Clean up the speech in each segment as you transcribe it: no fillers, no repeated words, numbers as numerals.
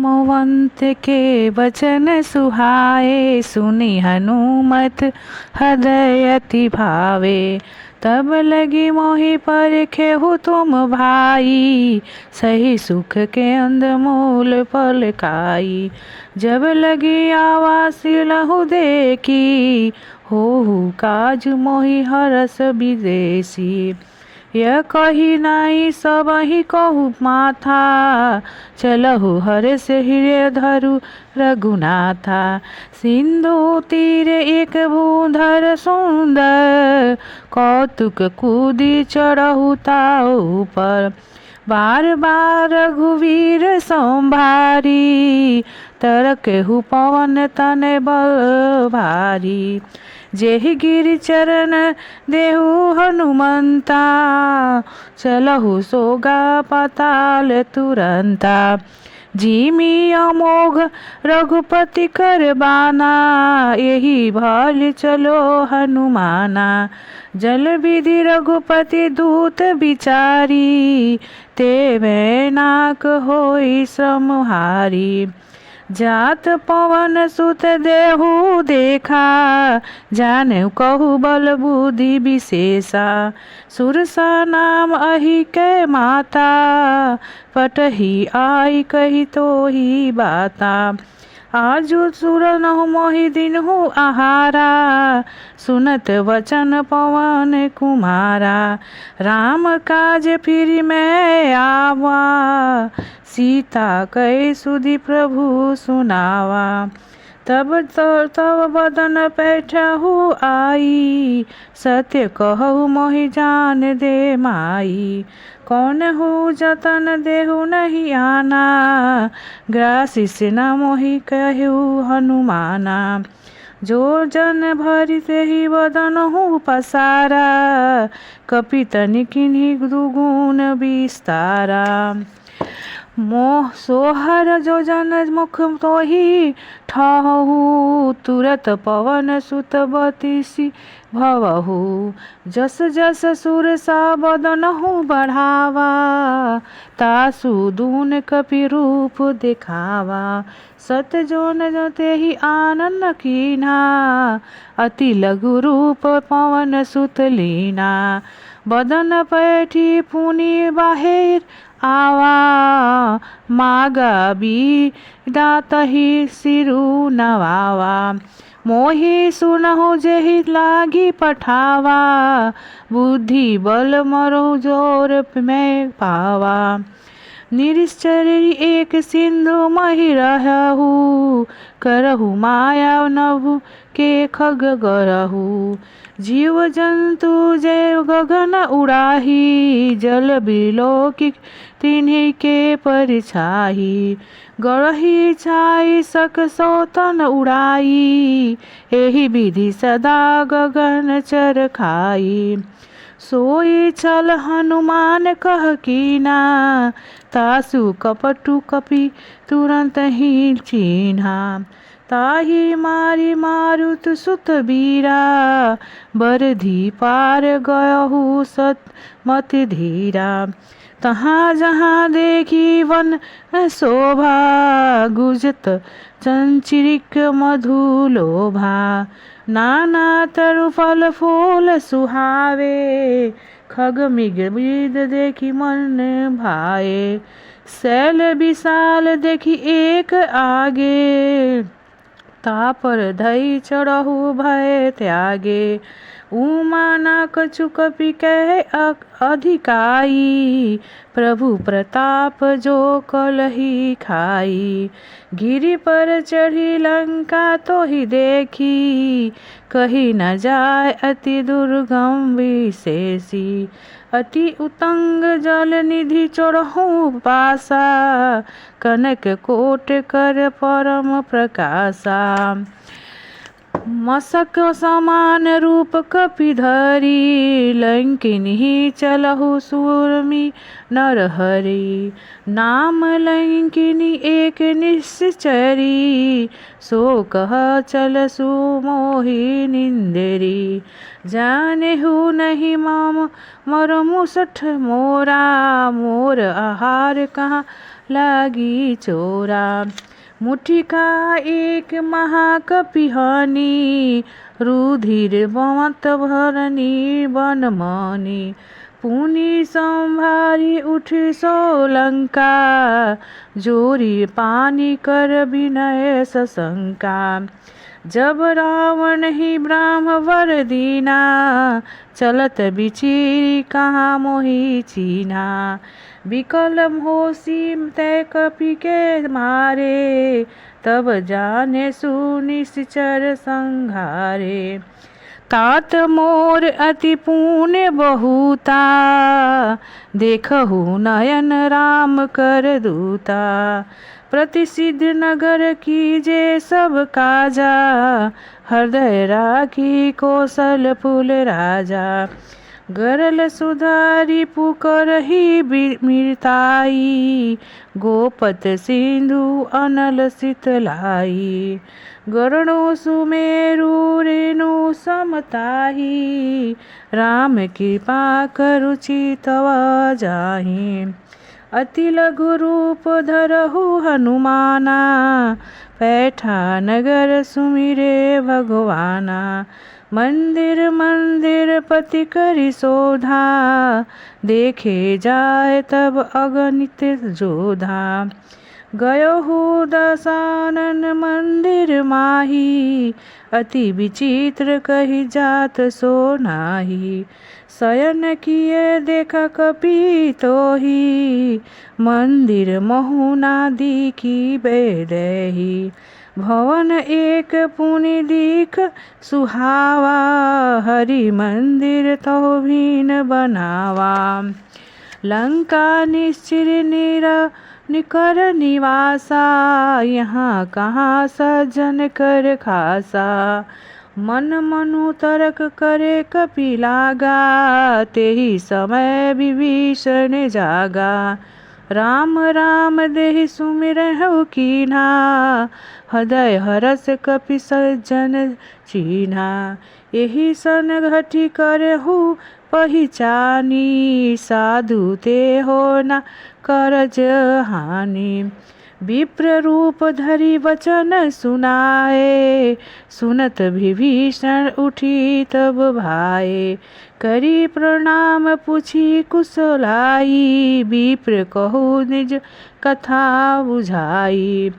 जाम्बवंत के वचन सुहाए, सुनी हनुमत हृदय अति भावे। तब लगी मोहि परखेहु तुम भाई, सही सुख के अंधमूल फल खाई। जब लगी आवासी लहु देखी, होहु काज मोहि हरस विदेशी। यह कही नाई सबहि कहु माथा, चलहु हर्ष हृदय धरु रघुनाथा। सिंधु तीर एक भूधर सुंदर, कौतुक कूदी चढ़हु ताऊ पर। बार बार रघुवीर संभारी, तरकेहु पवन तनय बल भारी। जेहि गिरि चरण देहु हनुमंता, चलहु सोगा पाताल तुरंता। जिमि अमोघ रघुपति कर बाना, यही भल चलो हनुमाना। जल विधि रघुपति दूत बिचारी, ते नाक होई श्रमहारी। जात पवन सुत देहु देखा, जाने कहु बल बुद्धि विशेषा। सुरसा नाम अहि के माता, पटही आई कही तो ही बाता। आजु सुर नहु मोहि दिनहु आहारा, सुनत वचन पवन कुमारा। राम काज फिर मैं आवा, सीता कै सुधि प्रभु सुनावा। तब बदन पैठहु आई, सत्य कहु मोहि जान दे माई। कौन हो जतन देहु नहीं आना, ग्रासिस न मोहि कहु हनुमाना। जो जन भरि तेहि बदन हूँ पसारा, कपितनि किन्हि दुगुण विस्तारा। मोह सोहर जो जन मुख तोहि ठहु, तुरत पवन सुत बतिसी भवहु। जस जस सुर सा बदनहु बढ़ावा, तासु दून कपि रूप दिखावा। सत जोन जो तेहि आनन कीन्हा, अति लघु रूप पवन सुत लीना। बदन पैठी पुनि बाहिर आवा, मागा बीड़ा तहि सिरु नवावा। मोहि सुनहु जेहि लागी पठावा, बुद्धि बल मरहु जोर मैं पावा। निश्चरी एक सिंधु महि रहु, करहु माया नभु के खग गरहु। जीव जंतु जैव गगन उड़ाही, जल बिलोकी तिन्हि के परिछाही। गरही छाई सक सोतन उड़ाई, एहि विधि सदा गगन चर खाई। सोई छल हनुमान कह कीना, तासु कपटु कपि तुरंत ही चीन्हा। ताहि मारी मारुत सुत बीरा, बरधी पार गयहु सत मत धीरा। तहाँ जहाँ देखी वन शोभा, गुजत चंचरिक मधु लोभा। नाना तरु फल फूल सुहावे, खग मृग बिद देखी मन भाए। शैल विशाल देखी एक आगे, तापर धई चढ़हु भय त्यागे। उमा ना कछु कपि कह अधिकाई, प्रभु प्रताप जो कलहि खाई। गिरि पर चढ़ी लंका तो ही देखी, कही न जाय अति दुर्गम विशेषी। अति उतंग जल निधि चढ़हु पासा, कनक कोट कर परम प्रकाशा। मसक समान रूप कपि धरी, लंकिनी चलहु सूरमी नरहरि। नाम लंकिनी एक निश्चरी, सो कह चल सुमोहि निंदरी। जानेहु नहीं मम मर मुसठ मोरा, मोर आहार कहाँ लागी चोरा। मुट्ठी का एक महाकपि हनी, रुधिर मत भरनी बनमनी। पुनि संभारी उठी सोलंका, जोरी पानी कर विनय सशंका। जब रावण ही ब्राह्म वर दीना, चलत बिचिरी कहाँ मोहि चीना। विकल होसी तय कपि के मारे, तब जाने सुनिश्चर संघारे। तात मोर अति पुण्य बहुता, देखहु नयन राम कर दूता। प्रतिसिद्ध नगर कीजे सब काजा, हृदय राखी कौशलपुर राजा। गरल सुधारी पुकरहि मिरताई, गोपत सिंधु अनल शीतलाई। गरुड़ो सुमेरु रेणु समताही, राम कृपा करु चितव जाहि। अति लघु रूप धरहु हनुमाना, पैठा नगर सुमिरे भगवाना। मंदिर मंदिर पति करि शोधा, देखे जाय तब अगणित जोधा। गयहु दशानन मंदिर माही, अति विचित्र कही जात सो नाही। शयन किए देखा कपि तोही, मंदिर महुनादि की बेदही। भवन एक पुनि दीख सुहावा, हरि मंदिर तो भीन बनावा। लंका निश्चिर निकर निवासा, यहाँ कहाँ सज्जन कर खासा। मन मनु तर्क करे कपि लागा, तेहि समय विभीषण जागा। राम राम देहि सुमिरहु कीन्हा, हृदय हरस कपि सज्जन चीन्हा। एहि सन घटी करहु पहिचानी, साधु ते हो न करज हानि। विप्र रूप धरि वचन सुनाए, सुनत विभीषण उठी तब भाए। करी प्रणाम पूछी कुशलाई, विप्र कहु निज कथा बुझाई।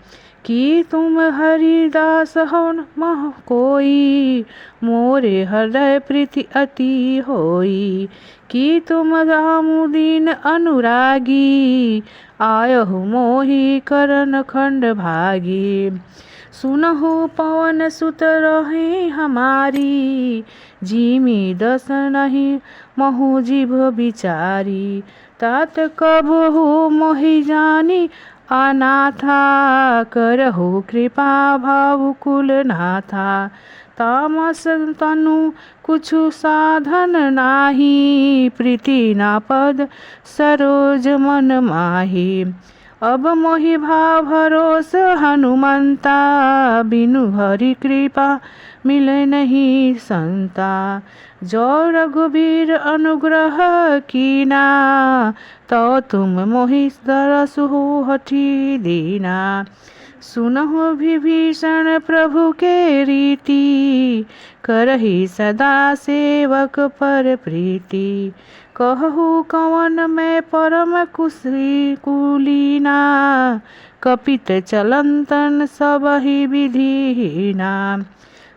कि तुम हरिदास हो मह कोई, मोरे हृदय प्रीति अति होई। कि तुम रामु दीन अनुरागी, आयहु मोहि करन खंड भागी। सुनहु पवन सुत रहे हमारी, जिमि दस नहीं महु जिभ बिचारी। तात कबहु मोहि जानी अनाथा, करहु कृपा भावुकुल नाथा। तामस तनु कुछु साधन नाही, प्रीति ना पद सरोज मन माही। अब मोहि भाव भरोस हनुमंता, बिनु हरि कृपा मिले नहीं संता। जो रघुबीर अनुग्रह कीना, तो तुम मोहि दरसु हठी दीना। सुनहु विभीषण प्रभु के रीति, करहि सदा सेवक पर प्रीति। कहु कवन मैं परम कुलीना, कपित चलंतन सबहि विधिहीना।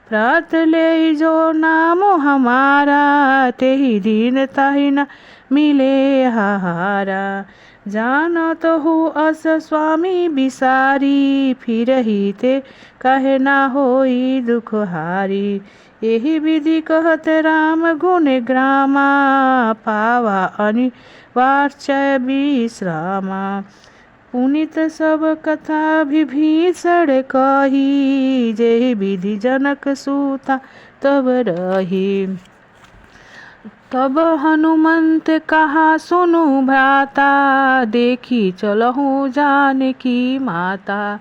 प्रात ले जो नाम हमारा, तेहि दिन ताहि न मिले हारा। जानत हूँ अस स्वामी बिसारी, फिरहि ते कहे ना होई दुख हारी। एहि विधि कहत राम गुण ग्रामा, पावा अनिवार्य विश्रामा। पुनित सब कथा विभीषण कही, जेहि विधि जनक सूता तब रही। तब हनुमंत कहा सुनु भ्राता, देखी चलहु जानकी माता।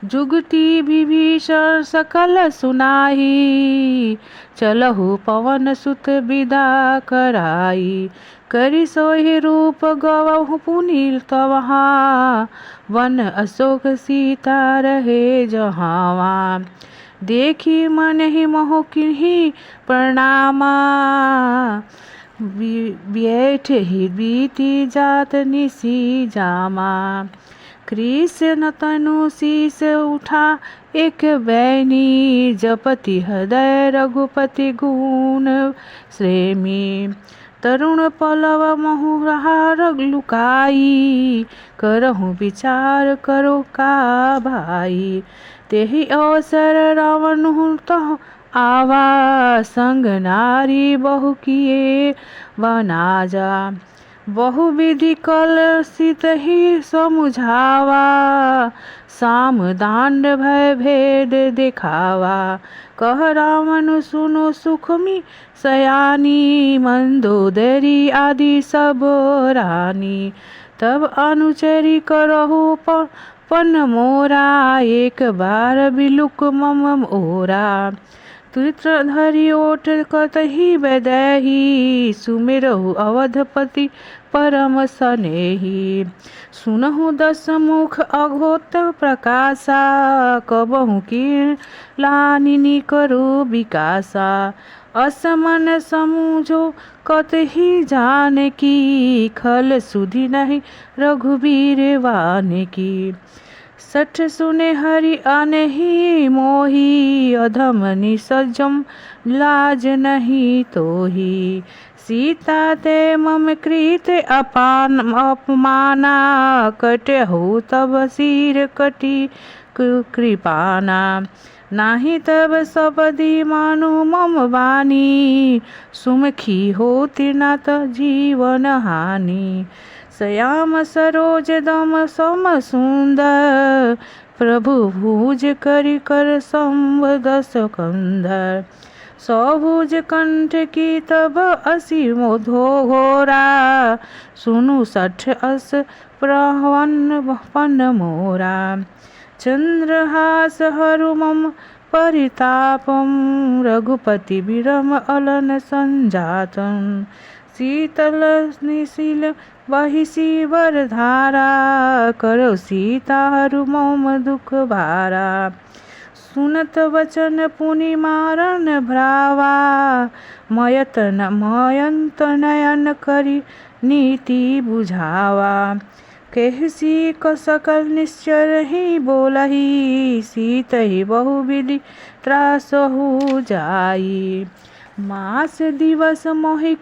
जुगति विभीषण सकल सुनाई, चलहु पवन सुत विदा कराई। करि सोहि रूप गवहु पुनील तवहा, वन अशोक सीता रहे जहाँवा। देखी मन ही मोह किन्ही प्रणामा, बैठ ही बीती जात निसी जामा। कृष्ण तनु शीस उठा एक बैनी, जपति हृदय रघुपति गुण श्रेमी। तरुण पलव महु रहा लुकाई, करहु विचार करो का भाई। तेहि अवसर रावण तह आवा, संग नारी बहु किए बनाजा। बहु विधि कल सित ही समुझावा, साम दांड भय भेद दिखावा। कह रावण सुनो सुखमी सयानी, मंदोदरी आदि सब रानी। तब अनुचरी करहु पन मोरा, एक बार बिलुक मम ओरा। त्रित्र धरि ओट कतहि वैदेही, सुमिरहु अवधपति परम सनेही। सुनहु दस मुख अघोत प्रकाशा, कबहु कीर्ण लानिनी करो विकासा। असमन समूझो कतहि जानकी, खल सुधि नहीं रघुबीर वानकी। सठ सुने हरि अनहि मोही, अधम निसज्जम लाज नहीं तोही। सीता ते मम कृत अपमाना, कटहु तब सिर कटी कृपाना। नाही तब सबदी मानु मम बानी, सुमुखी होति न त जीवन हानि। श्याम सरोज दम सम सुंदर, प्रभु भुज करि कर संवदस कंधर। सौभुज कंठ की तब असी मोधो घोरा, सुनु सठ अस प्रवन पन मोरा। चंद्रहास हरु मम परितापम, रघुपति विरम अलन संजातम। शीतल निशिल बहिषी वरधारा, करो सीता हरु मम दुख भारा। सुनत वचन पुनि मारन भ्रावा, मयंत नयन करि नीति बुझावा। कहसी क सकल निश्चर ही बोलही, सीत ही बहु विधि त्रास हो जाई। मास दिवस मोहि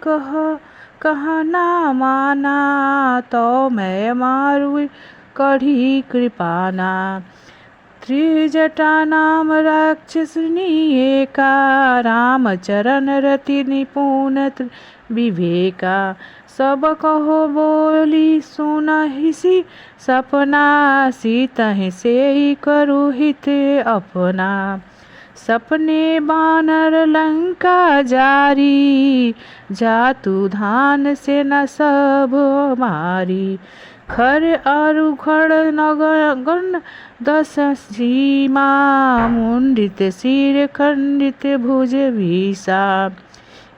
कहा ना माना, तो मैं मारु कढ़ी कृपाना। त्रिजटा नाम राक्षसनी एका, राम चरण रति निपुण विवेका। सब कहो बोली सुनहिसी सपना, सीतहि सेहि करु हित अपना। सपने बानर लंका जारी, जातु धान से न सब मारी। खर आरु खड़ नगन दस सीमा, मुंडित सिर खंडित भुज भीसा।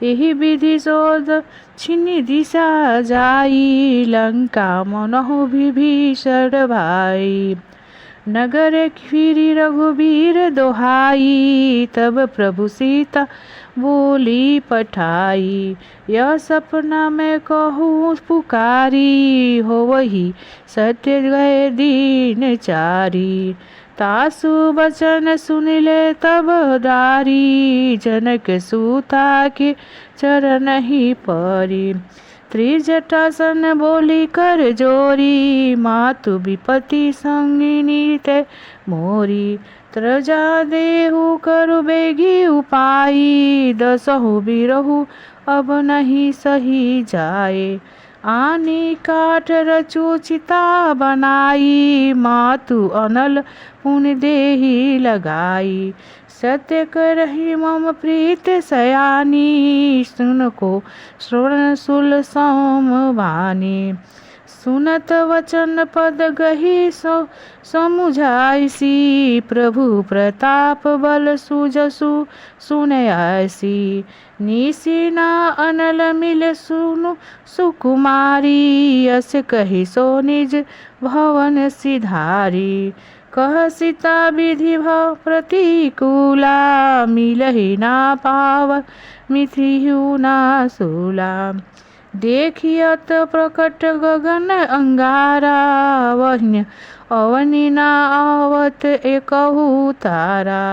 एहि विधि सोध छिनि दिशा जाई, लंका मनहु विभीषण भाई। नगर फिरी रघुबीर दोहाई, तब प्रभु सीता बोली पठाई। यह सपना मैं कहूँ पुकारी, हो वही सत्य गए दीन चारी। तासु बचन सुनिले तब दारी, जनक सूता के चरण ही परी। त्रिजटासन बोली कर जोरी, मातु विपति संगिनी ते मोरी। त्रजा देहु करु बेगी उपाई, दसहु बिरहु अब नहीं सही जाए। आनी काट रचो चिता बनाई, मातु अनल पुन देही लगाई। सत्य करहि मम प्रीत सयानी, सुन को श्रवण सुल सम वाणी। सुनत वचन पद गही समुझाइसी, प्रभु प्रताप बल सुजसु सुनयासी। निशिना अनल मिल सुनु सुकुमारी, अस कही सो निज भवन सिधारी। कह सीता विधि भव प्रतिकूला, मिलहि ना पाव मिथियु ना सूला। देखियत प्रकट गगन अंगारा, वह्न अवनि ना आवत एकहु तारा।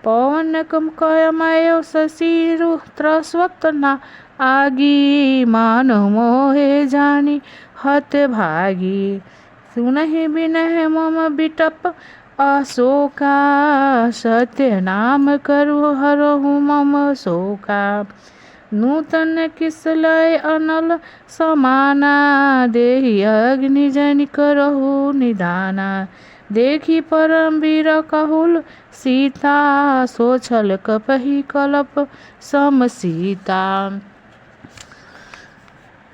पवन कमकमय शशि रुद्र ना आगी, मानव मोहे जानी हत भागी। सुनहि बिनहि मम बिटप अशोका, सत्य नाम करु हरहु मम शोका। नूतन किसलय अनल समाना, देहि अग्नि जनि करहु निदाना। देखी परम वीर कहुल सीता, सोचल कपहि कलप सम सीता।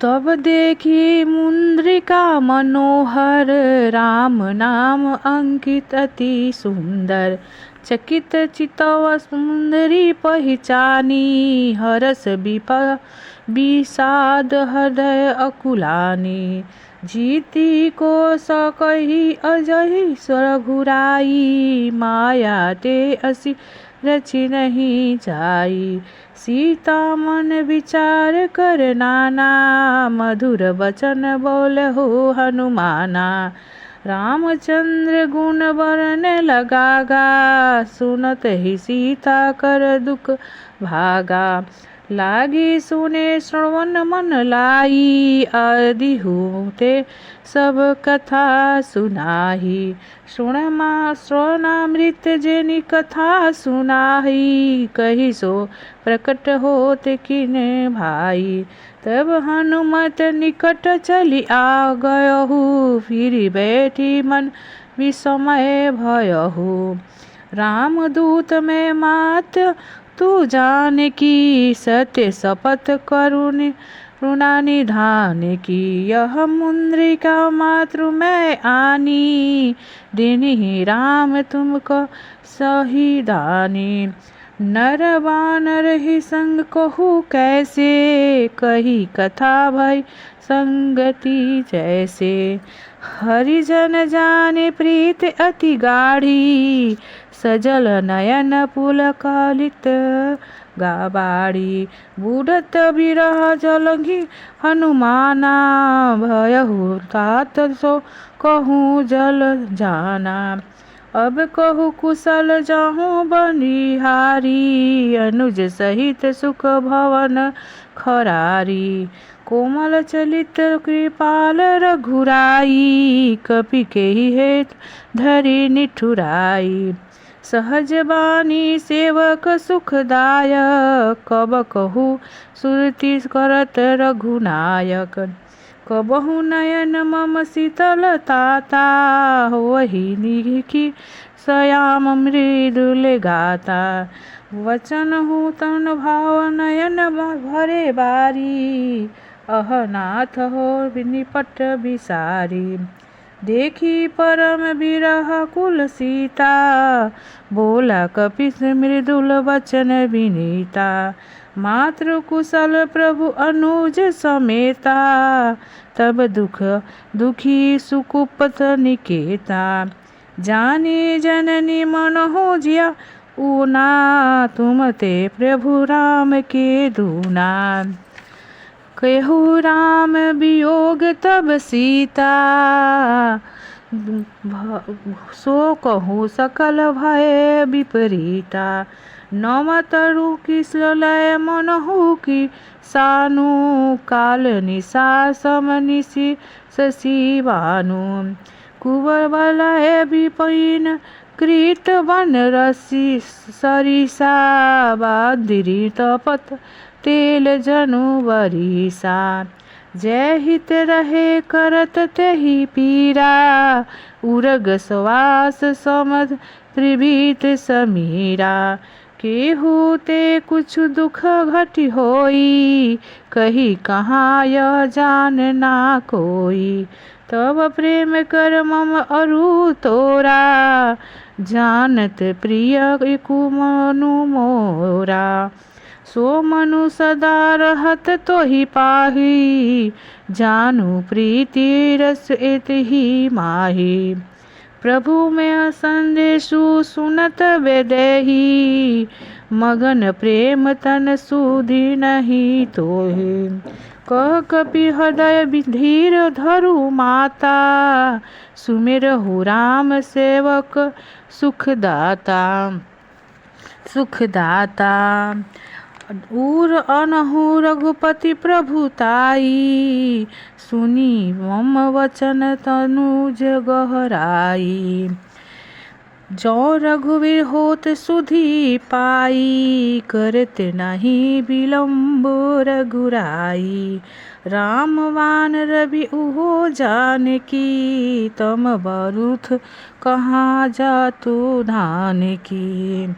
तब देखी मुद्रिका मनोहर, राम नाम अंकित अति सुंदर। चकित चितव सुंदरी पहिचानी, हरस विषाद हृदय अकुलानी। जीती को सकहि अजहि रघुराई, माया ते असी रचि नहीं जाई। सीता मन विचार कर नाना, मधुर वचन बोलहु हनुमाना। रामचंद्र गुण बरन लगागा, सुनत ही सीता कर दुख भागा। लागी सुने श्रवण मन लाई, आदिहु ते सब कथा सुनाही। श्रवणामृत जेनि कथा सुनाही, कही सो प्रकट होत किन भाई। तब हनुमत निकट चली आ गयहु, फिर बैठी मन विस्मय भयहु। रामदूत में मात तू जानकी, सत्य शपथ करुणा निधान की। यह मुद्रिका मातृ मैं आनी, दिन्हि राम तुमको सही दानी। नर बानर ही संग कहू कैसे, कही कथा भई संगति जैसे। हरिजन जाने प्रीत अति गाढ़ी, सजल नयन पुलकालित गाबाड़ी। बूढ़त बिरह जलंघि हनुमाना, भयहु तात सो कहूँ जल जाना। अब कहु कुशल जाहूँ बनिहारी, अनुज सहित सुख भवन खरारी। कोमल चलित कृपाल रघुराई, कपि केहि हेतु धरि निठुराई। सहज बानी सेवक सुखदायक, कब कहु सुरति करत रघुनायक। कबहु नयन मम शीतलताता, होहि निखि श्याम मृदुल गाता। वचन हूँ तन भाव नयन भरे बारी, अह नाथ हो निपट बिसारी। देखी परम बिरह कुल सीता, बोला कपिस मृदुल वचन विनीता। मातृ कुशल प्रभु अनुज समेता, तब दुखी सुकुपत निकेता। जानी जननी मनहु जिया ऊना, तुम ते प्रभु राम के दूना। कहु राम वियोग तब सीता, सो कहूँ सकल भय विपरीता। नव तरु किसलय मनहु की सानु, काल निशा सम निशि शशि भानु। कुंवर बलय विपिन कृत वन रसी, सरिसा बाधिरी तपत तेल जनु बरिसा। जय हित रहे करत तेहि पीरा, उरग श्वास समध त्रिभीत समीरा। केहू ते कुछ दुख घटि होई, कही कहाँ यह जान ना कोई। तब प्रेम कर मम अरु तोरा, जानत प्रिय एकु मनु मोरा। सो मनु सदा रहत तोहि पाही, जानू प्रीति रस एतहि माही। प्रभु में संदेशु सुनत बेदेही, मगन प्रेम तन सुधि नहीं तोहि। कह कपि हृदय धीर धरु माता, सुमिरहु राम सेवक सुखदाता। सुखदाता उर अनहु रघुपति प्रभुताई, सुनी मम वचन तनुज गहराई। जो रघुवीर होत सुधि पाई, करत नहीं विलम्ब रघुराई। रामवान रवि उहो जानकी, तम बरुथ कहाँ जातु धान की।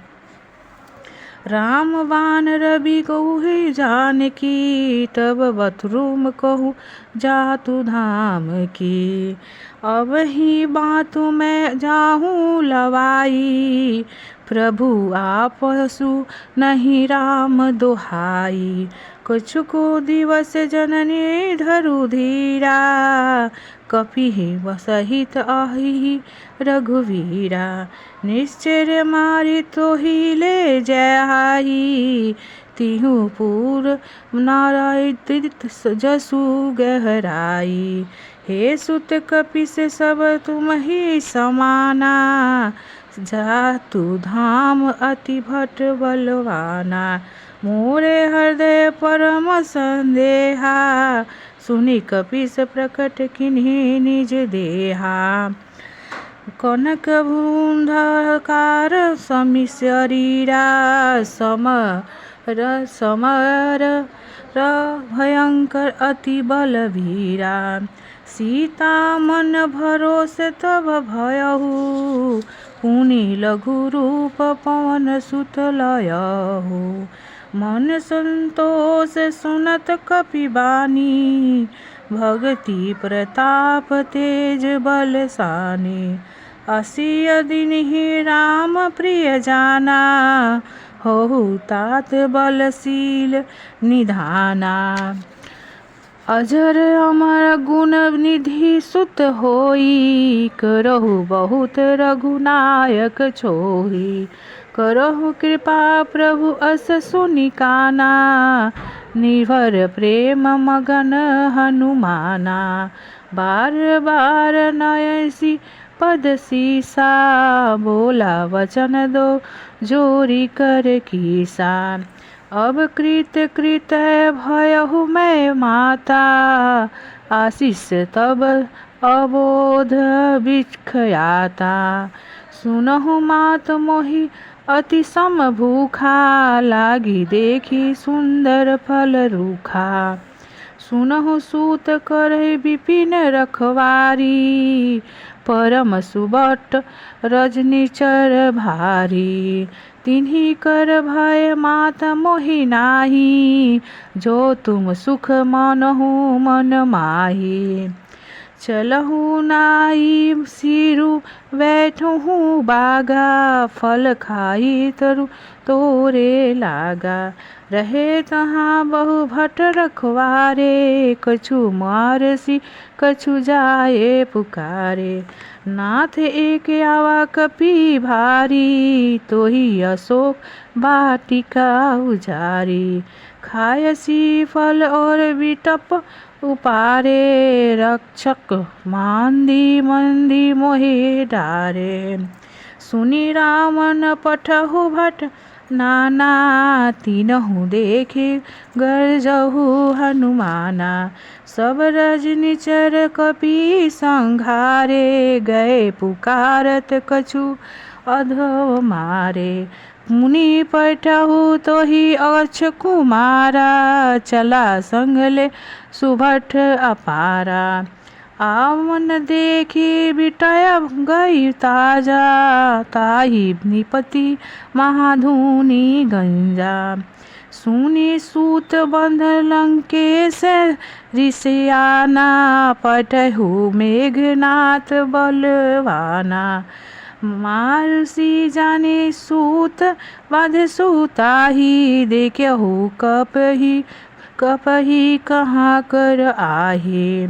रामवान रवि कहु जानकी, तब बथरुम कहु जातु धाम की। अब ही बातु मैं जाहूँ लवाई, प्रभु आपसु नहीं राम दोहाई। कछुको दिवस जननी धरु धीरा, कपिहि सहित आहि रघुवीरा। निश्चर मारि तोहि ले जाहि, तिहु पुर नारायण जसु गहराई। हे सुत कपिस सब तुम ही समाना, जातु धाम अति भट बलवाना। मोरे हृदय परम संदेहा, सुनि कपिस प्रकट किन्हि निज देहा। कनक भूंधकार समी शरीरा, समर भयंकर अति बलवीरा। सीता मन भरोस तब भयहु, पुनि लघु रूप पवन सुत लयहु। मन संतोष सुनत कपि बानी, भगति प्रताप तेज बलसानी। असिय दिनहि राम प्रिय जाना, होहु तात बलशील निधाना। अजर अमर गुण निधि सुत होई, करहु बहुत रघुनायक छोही। करहु कृपा प्रभु अस सुनि काना, निर्भर प्रेम मगन हनुमाना। बार बार नयसि पद सीसा, बोला वचन दो जोरी कर कीसा। अब कृत कृत भयहु मैं माता, आशीष तब अबोध बिखयाता। सुनहु मात मोहि अति सम भूखा, लागी देखी सुंदर फल रूखा। सुनहु सूत करहि विपिन रखवारी, परम सुबट रजनीचर भारी। तिन्हि कर भय मात मोहि नाही, जो तुम सुख मानहु मन माही। चलहु नाई सिरु बैठहु बागा, फल खाई तरु तोरे लागा। रहे तहाँ बहु भट रखवारे, कछु मारसी कछु जाए पुकारे। नाथ एक आवा कपि भारी, तोहि अशोक वाटिका उजारी। खायसी फल और बिटप उपारे, रक्षक मांदी मंदी मोहि डारे। सुनि रावण पठहु भट नाना, तीनहु देखे गरजहु हनुमाना। सब रजनीचर कपि संघारे, गए पुकारत कछु अधो मारे। मुनि पैठहु तोहि अक्ष कुमारा, चला संगले सुभट अपारा। आवन देखी बिटय गई ताजा, ताहि निपति महाधुनि गंजा। सुनि सूत बंध लंकेश ऋषियाना, पठहु मेघनाथ बलवाना। महर्षि जाने सूत बाध सुताहि, देखहु कपहि कहाँ कर आहे।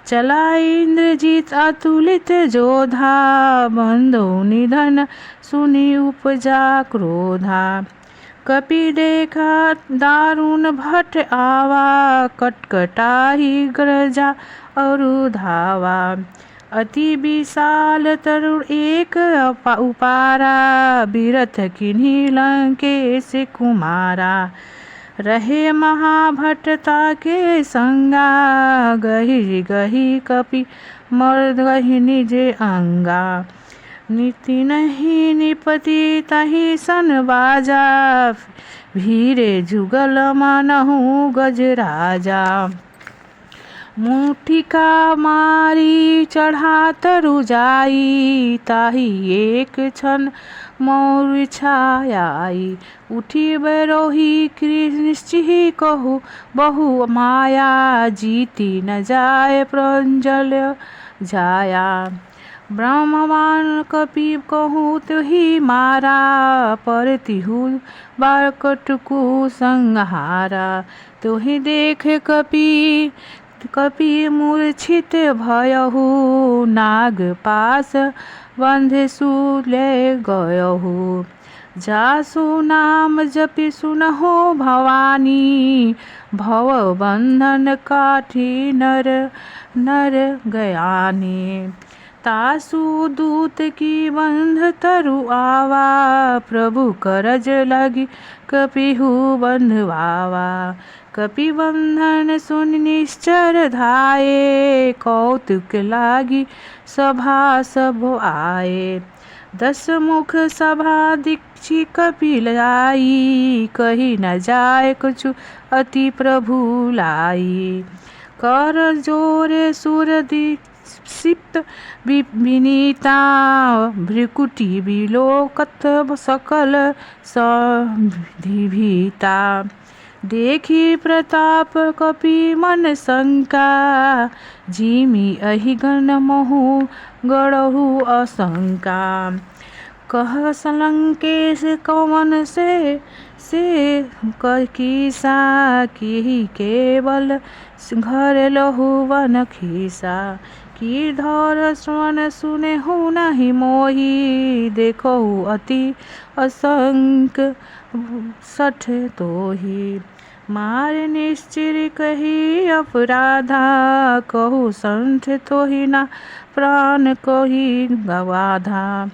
चला इंद्रजीत अतुलित जोधा, बंधो निधन सुनि उपजा क्रोधा। कपि देखा दारुण भट आवा, कटकटाहि गर्जा अरु धावा। अति विशाल तरुण एक उपारा, बिरथ किन्ही लंकेश कुमारा। रहे महाभटता के संगा, गही गही कपि मर्द गही निज अंगा। नीति नहीं निपति तहि सन बाजा, भीरे जुगल मानहु गजराजा। मुठिका मारी चढ़ा तरु जाई, ताहि एक क्षण मोर छायाई। उठी बरोही निश्चि कहु बहु माया, जीती न जाय प्रंजल जाया। ब्रह्मवान कपि कहूँ तुहि मारा, परतिहु बार कटकु संहारा। तुहि देख कपि मूर्छित भयहु, नाग पास बंधसु ले गयहु। जासु नाम जपि सुनहु भवानी, भव बंधन काठी नर गयानी। तासु दूत की बंध तरु आवा, प्रभु करज लगी कपिहु बंधवावा। कपि बंधन सुन निश्चर धाये, कौतुक लागी सभा सब आए। 10 मुख सभा दीक्षि कपि लाई, कही न जाय कछु अति प्रभु लाई। कर जोरे सुर दीक्षित विनीता, भ्रिकुटी बिलोकत सकल संधिभीता। देखी प्रताप कपि मन शंका, जिमि अहि गण महु गढ़हु आशंका। कह लंकेश कवन से कीसा, की केवल घर लहु वन खीसा। की धर स्वन सुनेहु नहीं मोहि, देखहु अति असंक 60 तोहि। मार निश्चिर कही अपराधा, कहु संठ तोहि ना प्राण कही गवाधा।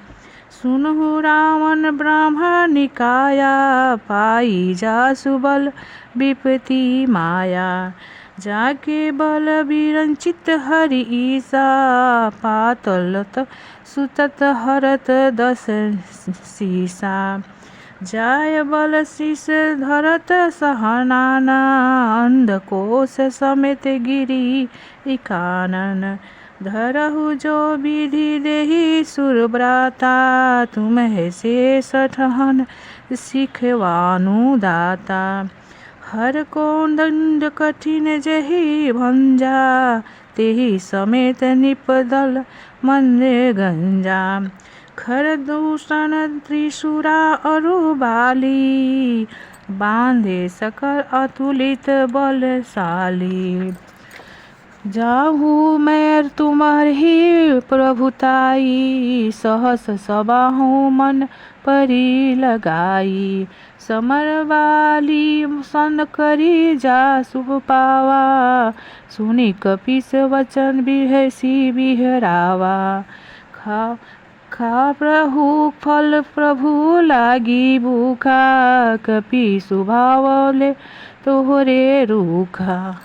सुनहु रावण ब्रह्म निकाया, पाई जासु बल विपति माया। जाके बल विरंचित हरि ईसा, पातलत सुतत हरत 10 सीसा। जाय बल शीस धरत सहनाना, अंधकोश समेत गिरी कानन। धरहु जो विधि देहि सुरव्राता, तुम्हें शेष ठहन सिखवानु दाता। हर को दंड कठिन जहि भंजा, तेहि समेत निपदल मंदे गंजा। खर दूषण त्रिशूरा अरु बाली, बांधे सकल अतुलित बलशाली। जाहू मैं तुम्हारी प्रभुताई, सहस सबाहु मन परी लगाई। समर वाली सन करी जासु पावा, सुनि कपिस वचन बिहसी बिहरावा। खा प्रभु फल प्रभु लागी भूखा, कपि सुभावले तोहरे रूखा।